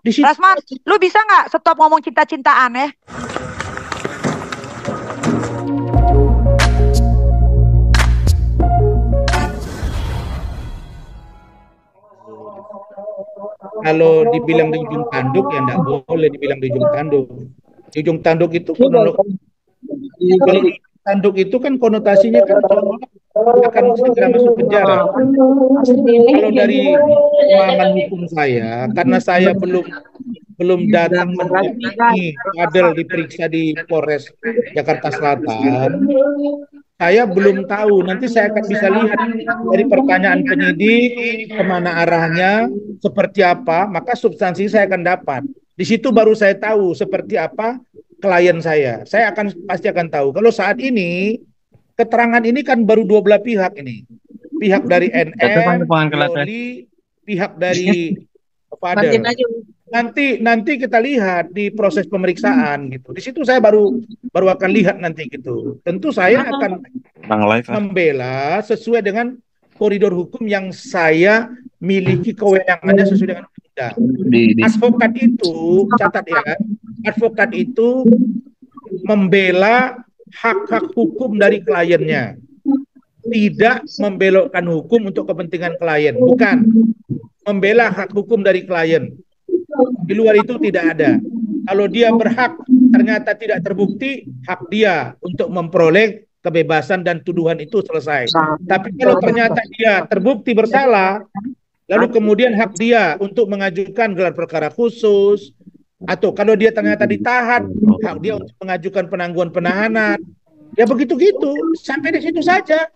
Di situ Rasman, lu bisa nggak stop ngomong cinta-cintaan ya? kalau dibilang di ujung tanduk ya enggak boleh dibilang di ujung tanduk. Di ujung tanduk itu Iya bang, kalau di ujung tanduk itu kan konotasinya kan seolah-olah akan segera masuk penjara. Kalau dari pemahaman hukum saya, karena saya belum belum datang mendampingi Fadel diperiksa di Polres Jakarta Selatan, saya belum tahu. Nanti saya akan bisa lihat dari pertanyaan penyidik kemana arahnya, seperti apa, maka substansi saya akan dapat. Di situ baru saya tahu seperti apa klien saya. Saya akan pasti akan tahu. Kalau saat ini keterangan ini kan baru dua belah pihak ini. Pihak dari NM, Loli, pihak dari Fadel. Nanti kita lihat di proses pemeriksaan gitu. Di situ saya baru baru akan lihat nanti gitu. Tentu saya akan membela sesuai dengan koridor hukum yang saya miliki kewenangannya sesuai dengan undang-undang. Advokat itu, catat ya, advokat itu membela hak-hak hukum dari kliennya, tidak membelokkan hukum untuk kepentingan klien, bukan membela hak hukum dari klien. Di luar itu tidak ada. Kalau dia berhak ternyata tidak terbukti, hak dia untuk memperoleh kebebasan dan tuduhan itu selesai. Tapi kalau ternyata dia terbukti bersalah, lalu kemudian hak dia untuk mengajukan gelar perkara khusus, atau kalau dia ternyata ditahan, hak dia untuk mengajukan penangguhan penahanan. Ya begitu-gitu, sampai di situ saja.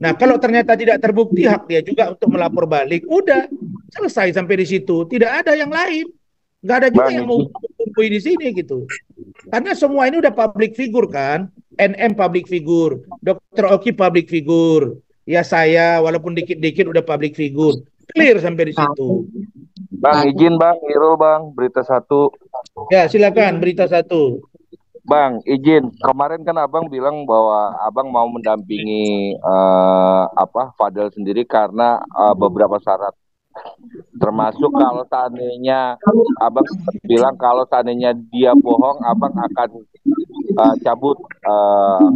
Nah, kalau ternyata tidak terbukti, hak dia juga untuk melapor balik. Udah, selesai sampai di situ. Tidak ada yang lain. Nggak ada juga yang mau kumpul di sini gitu. Karena semua ini udah public figure kan. NM public figure, Dr. Oki public figure. Ya saya, walaupun dikit-dikit udah public figure. Clear sampai di situ. Bang, izin Bang, Irul Bang, berita satu. Ya, silakan berita satu. Bang, izin. Kemarin kan Abang bilang bahwa Abang mau mendampingi Fadel sendiri karena beberapa syarat. Termasuk kalau seandainya Abang bilang kalau seandainya dia bohong, Abang akan cabut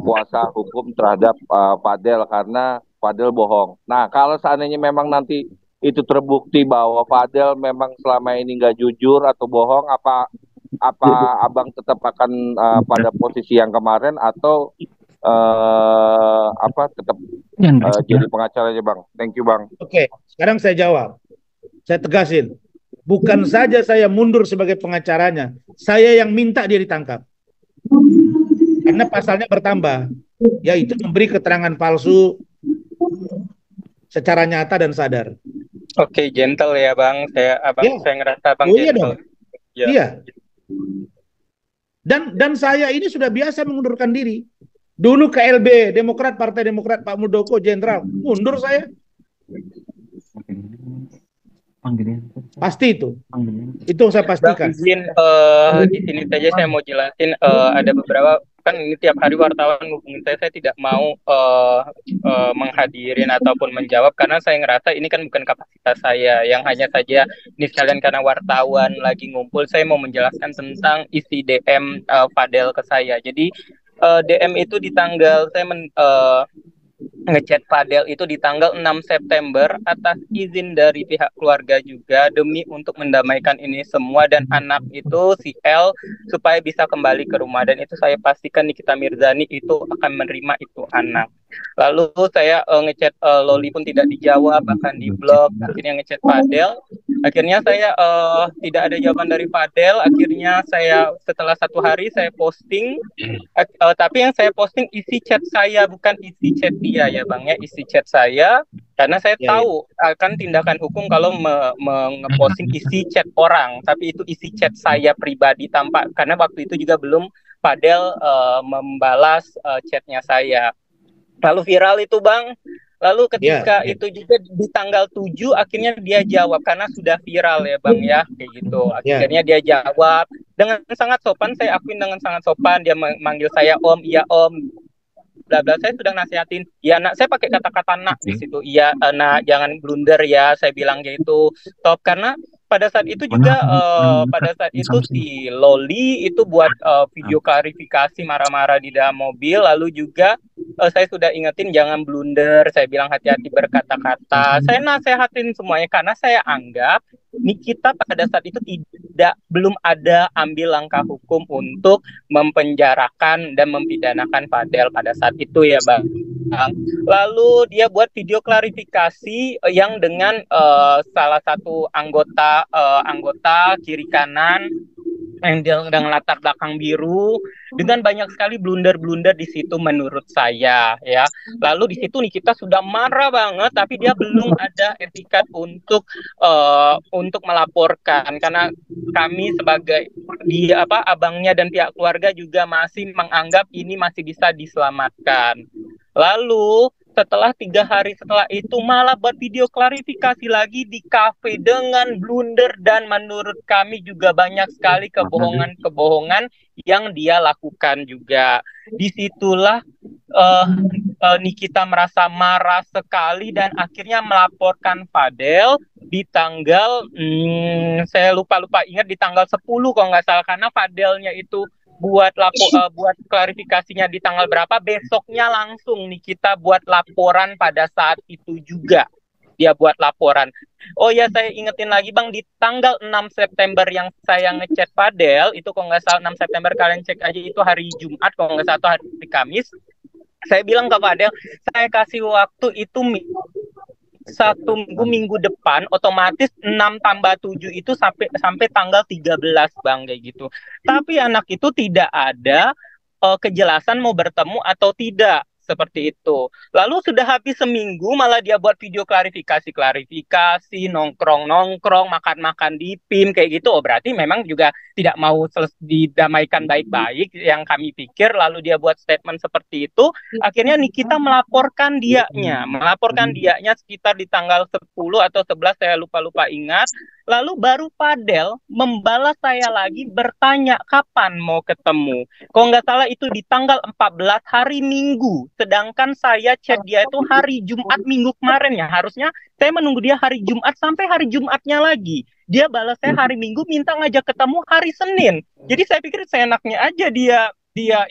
kuasa hukum terhadap Fadel karena Fadel bohong. Nah, kalau seandainya memang nanti itu terbukti bahwa Fadel memang selama ini nggak jujur atau bohong, apa Abang tetap akan pada posisi yang kemarin atau tetap jadi pengacaranya Bang? Thank you Bang. Oke, sekarang saya jawab. Saya tegasin. Bukan saja saya mundur sebagai pengacaranya, saya yang minta dia ditangkap. Karena pasalnya bertambah, yaitu memberi keterangan palsu secara nyata dan sadar. Oke, gentle ya Bang. Saya ngerasa Bang iya gentle. dong. Iya. Dan saya ini sudah biasa mengundurkan diri. Dulu KLB Demokrat, Partai Demokrat, Pak Muldoko Jenderal, mundur saya. Pasti itu saya pastikan. Izin di sini saja saya mau jelasin, ada beberapa kan ini tiap hari wartawan hubungin saya tidak mau menghadirin ataupun menjawab karena saya ngerasa ini kan bukan kapasitas saya, yang hanya saja ini sekalian karena wartawan lagi ngumpul saya mau menjelaskan tentang isi DM Fadel ke saya. Jadi DM itu di tanggal saya ngechat Fadel itu di tanggal 6 September atas izin dari pihak keluarga juga demi untuk mendamaikan ini semua dan anak itu si L supaya bisa kembali ke rumah, dan itu saya pastikan Nikita Mirzani itu akan menerima itu anak. Lalu saya ngechat Loli pun tidak dijawab, bahkan di blog. Akhirnya ngechat Fadel, akhirnya saya tidak ada jawaban dari Fadel. Akhirnya saya setelah 1 hari saya posting, tapi yang saya posting isi chat saya bukan isi chat dia ya Bang ya, isi chat saya karena saya tahu akan tindakan hukum kalau ngeposting isi chat orang, tapi itu isi chat saya pribadi tanpa, karena waktu itu juga belum Fadel membalas chatnya saya. Lalu viral itu Bang. Lalu ketika itu juga di tanggal 7 akhirnya dia jawab karena sudah viral ya Bang ya, kayak gitu. Akhirnya dia jawab dengan sangat sopan, saya akuin dengan sangat sopan. Dia manggil saya Om, iya Om, bla bla. Saya sudah nasihatin, ya nak, saya pakai kata-kata nak di situ. Iya nak, jangan blunder ya, saya bilang gitu. Top, karena pada saat itu juga pada saat itu si Loli itu buat video klarifikasi marah-marah di dalam mobil, lalu juga saya sudah ingetin jangan blunder, saya bilang hati-hati berkata-kata, saya nasehatin semuanya karena saya anggap Nikita pada saat itu belum ada ambil langkah hukum untuk mempenjarakan dan mempidanakan Fadel pada saat itu ya Bang. Lalu dia buat video klarifikasi yang dengan salah satu anggota kiri kanan yang dengan latar belakang biru, dengan banyak sekali blunder-blunder di situ menurut saya ya. Lalu di situ Nikita sudah marah banget, tapi dia belum ada etikat untuk melaporkan karena kami sebagai abangnya dan pihak keluarga juga masih menganggap ini masih bisa diselamatkan. Lalu setelah 3 hari setelah itu malah buat video klarifikasi lagi di kafe dengan blunder, dan menurut kami juga banyak sekali kebohongan-kebohongan yang dia lakukan juga. Disitulah Nikita merasa marah sekali dan akhirnya melaporkan Fadel di tanggal saya lupa ingat, di tanggal 10 kalau nggak salah, karena Fadelnya itu buat klarifikasinya di tanggal berapa, besoknya langsung Nikita buat laporan pada saat itu juga. Dia buat laporan. Oh ya, saya ingetin lagi Bang, di tanggal 6 September yang saya ngechat Fadel, itu kalau nggak salah 6 September, kalian cek aja, itu hari Jumat kalau nggak salah, atau hari Kamis. Saya bilang ke Fadel, saya kasih waktu itu 1 minggu depan, otomatis 6 tambah 7 itu sampai tanggal 13 Bang, kayak gitu. Tapi anak itu tidak ada kejelasan mau bertemu atau tidak, seperti itu. Lalu sudah habis seminggu malah dia buat video klarifikasi, nongkrong, makan-makan di PIM kayak gitu. Oh, berarti memang juga tidak mau didamaikan baik-baik yang kami pikir. Lalu dia buat statement seperti itu. Akhirnya Nikita melaporkan dianya sekitar di tanggal 10 atau 11, saya lupa ingat. Lalu baru Fadel membalas saya lagi bertanya kapan mau ketemu. Kalau nggak salah itu di tanggal 14 hari Minggu. Sedangkan saya chat dia itu hari Jumat minggu kemarin ya. Harusnya saya menunggu dia hari Jumat sampai hari Jumatnya lagi. Dia balas saya hari Minggu minta ngajak ketemu hari Senin. Jadi saya pikir seenaknya aja dia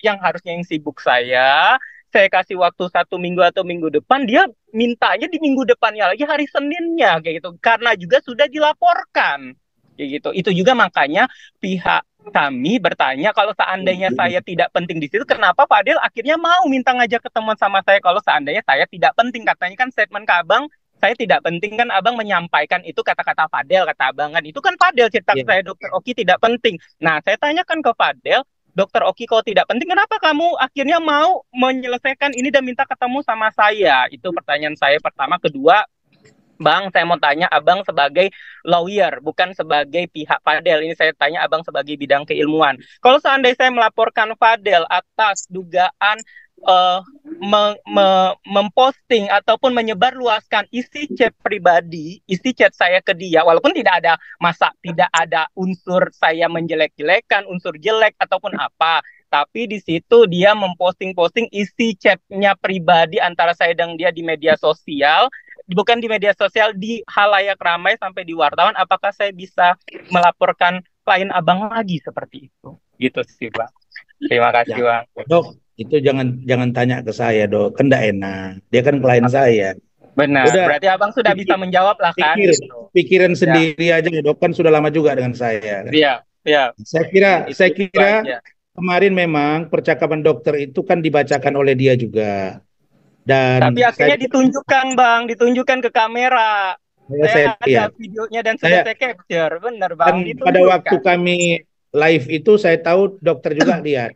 yang harusnya yang sibuk saya kasih waktu 1 minggu atau minggu depan, dia mintanya di minggu depannya lagi, hari Seninnya kayak gitu, karena juga sudah dilaporkan kayak gitu. Itu juga makanya pihak kami bertanya, kalau seandainya saya tidak penting di situ, kenapa Fadel akhirnya mau minta ngajak ketemuan sama saya kalau seandainya saya tidak penting? Katanya kan statement ke Abang, saya tidak penting kan, Abang menyampaikan itu kata-kata Fadel, kata Abang kan. Itu kan Fadel cerita saya, Dokter Oki tidak penting. Nah, saya tanyakan ke Fadel, Dokter Oki, kalau tidak penting, kenapa kamu akhirnya mau menyelesaikan ini dan minta ketemu sama saya? Itu pertanyaan saya pertama. Kedua, Bang, saya mau tanya Abang sebagai lawyer, bukan sebagai pihak Fadel. Ini saya tanya Abang sebagai bidang keilmuan. Kalau seandainya saya melaporkan Fadel atas dugaan memposting ataupun menyebarluaskan isi chat pribadi, isi chat saya ke dia, walaupun tidak ada unsur saya menjelek-jelekan, unsur jelek ataupun apa, tapi di situ dia memposting isi chatnya pribadi antara saya dan dia di media sosial, bukan di media sosial, di halayak ramai sampai di wartawan. Apakah saya bisa melaporkan klien Abang lagi seperti itu? Gitu sih Bang. Terima kasih Bang. Dok, itu jangan tanya ke saya Dok, kan enggak enak. Dia kan klien saya. Benar. Udah, berarti Abang sudah bisa menjawab lah kan. Pikiran sendiri aja Dok, kan sudah lama juga dengan saya. Iya. Saya kira kemarin memang percakapan dokter itu kan dibacakan oleh dia juga. Tapi akhirnya ditunjukkan ke kamera. Saya ada videonya dan sudah saya capture. Benar Bang. Dan pada waktu kami live itu saya tahu dokter juga lihat.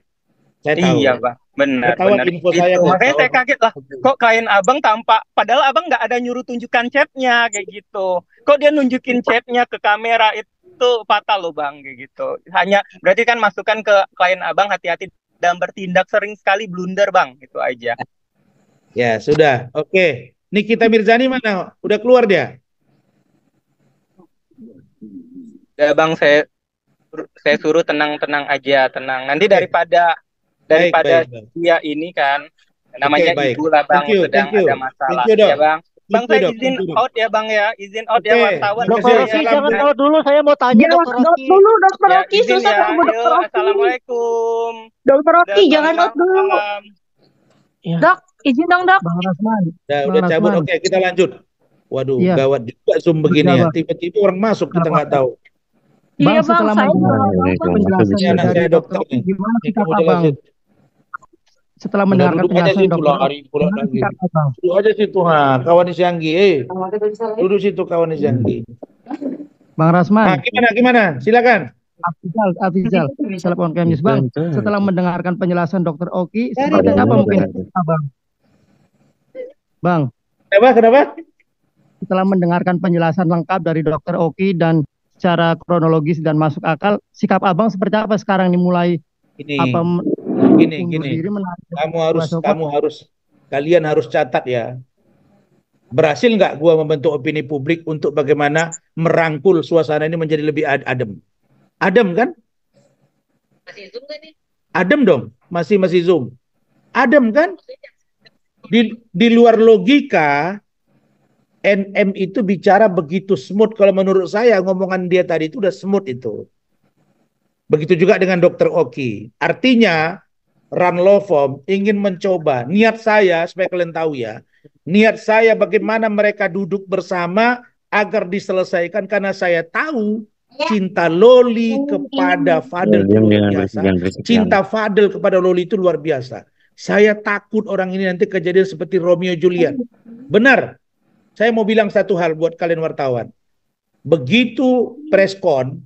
Saya tahu. Iya Bang, benar. Info saya makanya saya kaget lah, kok klien Abang padahal Abang nggak ada nyuruh tunjukkan chatnya kayak gitu. Kok dia nunjukin chatnya ke kamera, itu fatal loh Bang kayak gitu. Hanya berarti kan masukan ke klien Abang, hati-hati dalam bertindak, sering sekali blunder Bang, itu aja. Ya sudah, oke. Nikita Mirzani mana? Udah keluar dia? Ya Bang, saya suruh tenang aja, tenang. Nanti daripada dia ini kan namanya ibu lah Bang, sedang ada masalah. Thank you, ya Bang. Bang, Oke, saya Dok. izin Oke, Dok. out ya Bang ya, izin out ya Oke, wartawan. makasih Dokter ya. Rocky Salam. jangan out dulu, saya mau tanya Jangan Dokter out Rocky. dulu, Dokter Ya, Rocky. izin Susah ya. ketemu Yuk, Dokter Rocky. assalamualaikum. Dokter Rocky, Selamat jangan out dulu. malam. Ya, Dok, izin dong, Dok. Bang Rasman. Udah Bang cabut. Rasman. Oke, kita lanjut. Waduh, Iya, gawat juga Zoom begini ya. Bang. Tiba-tiba orang masuk kita Apa? nggak tahu. Bang, Iya, Bang, setelah saya juga mendengar nggak tahu, Bang. penjelasan Ini anak dari saya Dokter dokter Oki, nih. gimana Ini sikap kamu Abang jelasin. setelah Udah mendengarkan duduk aja penjelasan situ, Dokter Oki? lari pula Gimana lagi. sikap Abang? Duduk aja situ, ha. Kawan Isyanggi. Duduk situ kawan Isyanggi. Bang Rasman, Gimana? Silakan. Afizal, telepon Kemis. Bang, setelah mendengarkan penjelasan Dokter Oki, seperti apa mungkin Abang? Bang, Kenapa? setelah mendengarkan penjelasan lengkap dari Dokter Oki dan secara kronologis dan masuk akal, sikap Abang seperti apa sekarang dimulai Ini, apa gini. diri menarik Kalian harus catat ya. Berhasil nggak gua membentuk opini publik untuk bagaimana merangkul suasana ini menjadi lebih adem? Adem kan? Masih Zoom gak nih? Adem dong, masih Zoom. Adem kan? Di luar logika, NM itu bicara begitu smooth. Kalau menurut saya ngomongan dia tadi itu udah smooth itu. Begitu juga dengan Dokter Oki. Artinya Run Law Firm ingin mencoba. Niat saya, supaya kalian tahu ya, niat saya bagaimana mereka duduk bersama agar diselesaikan, karena saya tahu cinta Loli kepada Fadel itu luar biasa. Cinta Fadel kepada Loli itu luar biasa. Saya takut orang ini nanti kejadian seperti Romeo Juliet. Benar. Saya mau bilang satu hal buat kalian wartawan. Begitu preskon,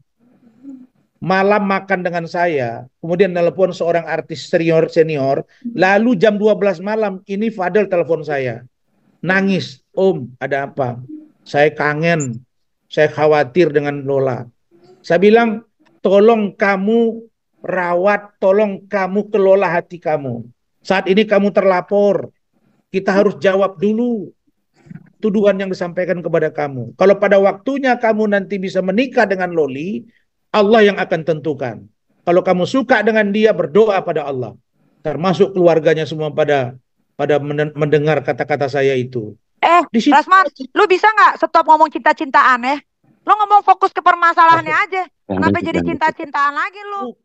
malam makan dengan saya, kemudian telepon seorang artis senior, lalu jam 12 malam, ini Fadel telepon saya. Nangis, Om, ada apa? Saya kangen, saya khawatir dengan Lola. Saya bilang, tolong kamu rawat, tolong kamu kelola hati kamu. Saat ini kamu terlapor, kita harus jawab dulu tuduhan yang disampaikan kepada kamu. Kalau pada waktunya kamu nanti bisa menikah dengan Loli, Allah yang akan tentukan. Kalau kamu suka dengan dia, berdoa pada Allah. Termasuk keluarganya semua pada mendengar kata-kata saya itu. Rasman, lu bisa nggak stop ngomong cinta-cintaan ya? Lu ngomong fokus ke permasalahannya aja. Kenapa jadi cinta-cintaan lagi lu?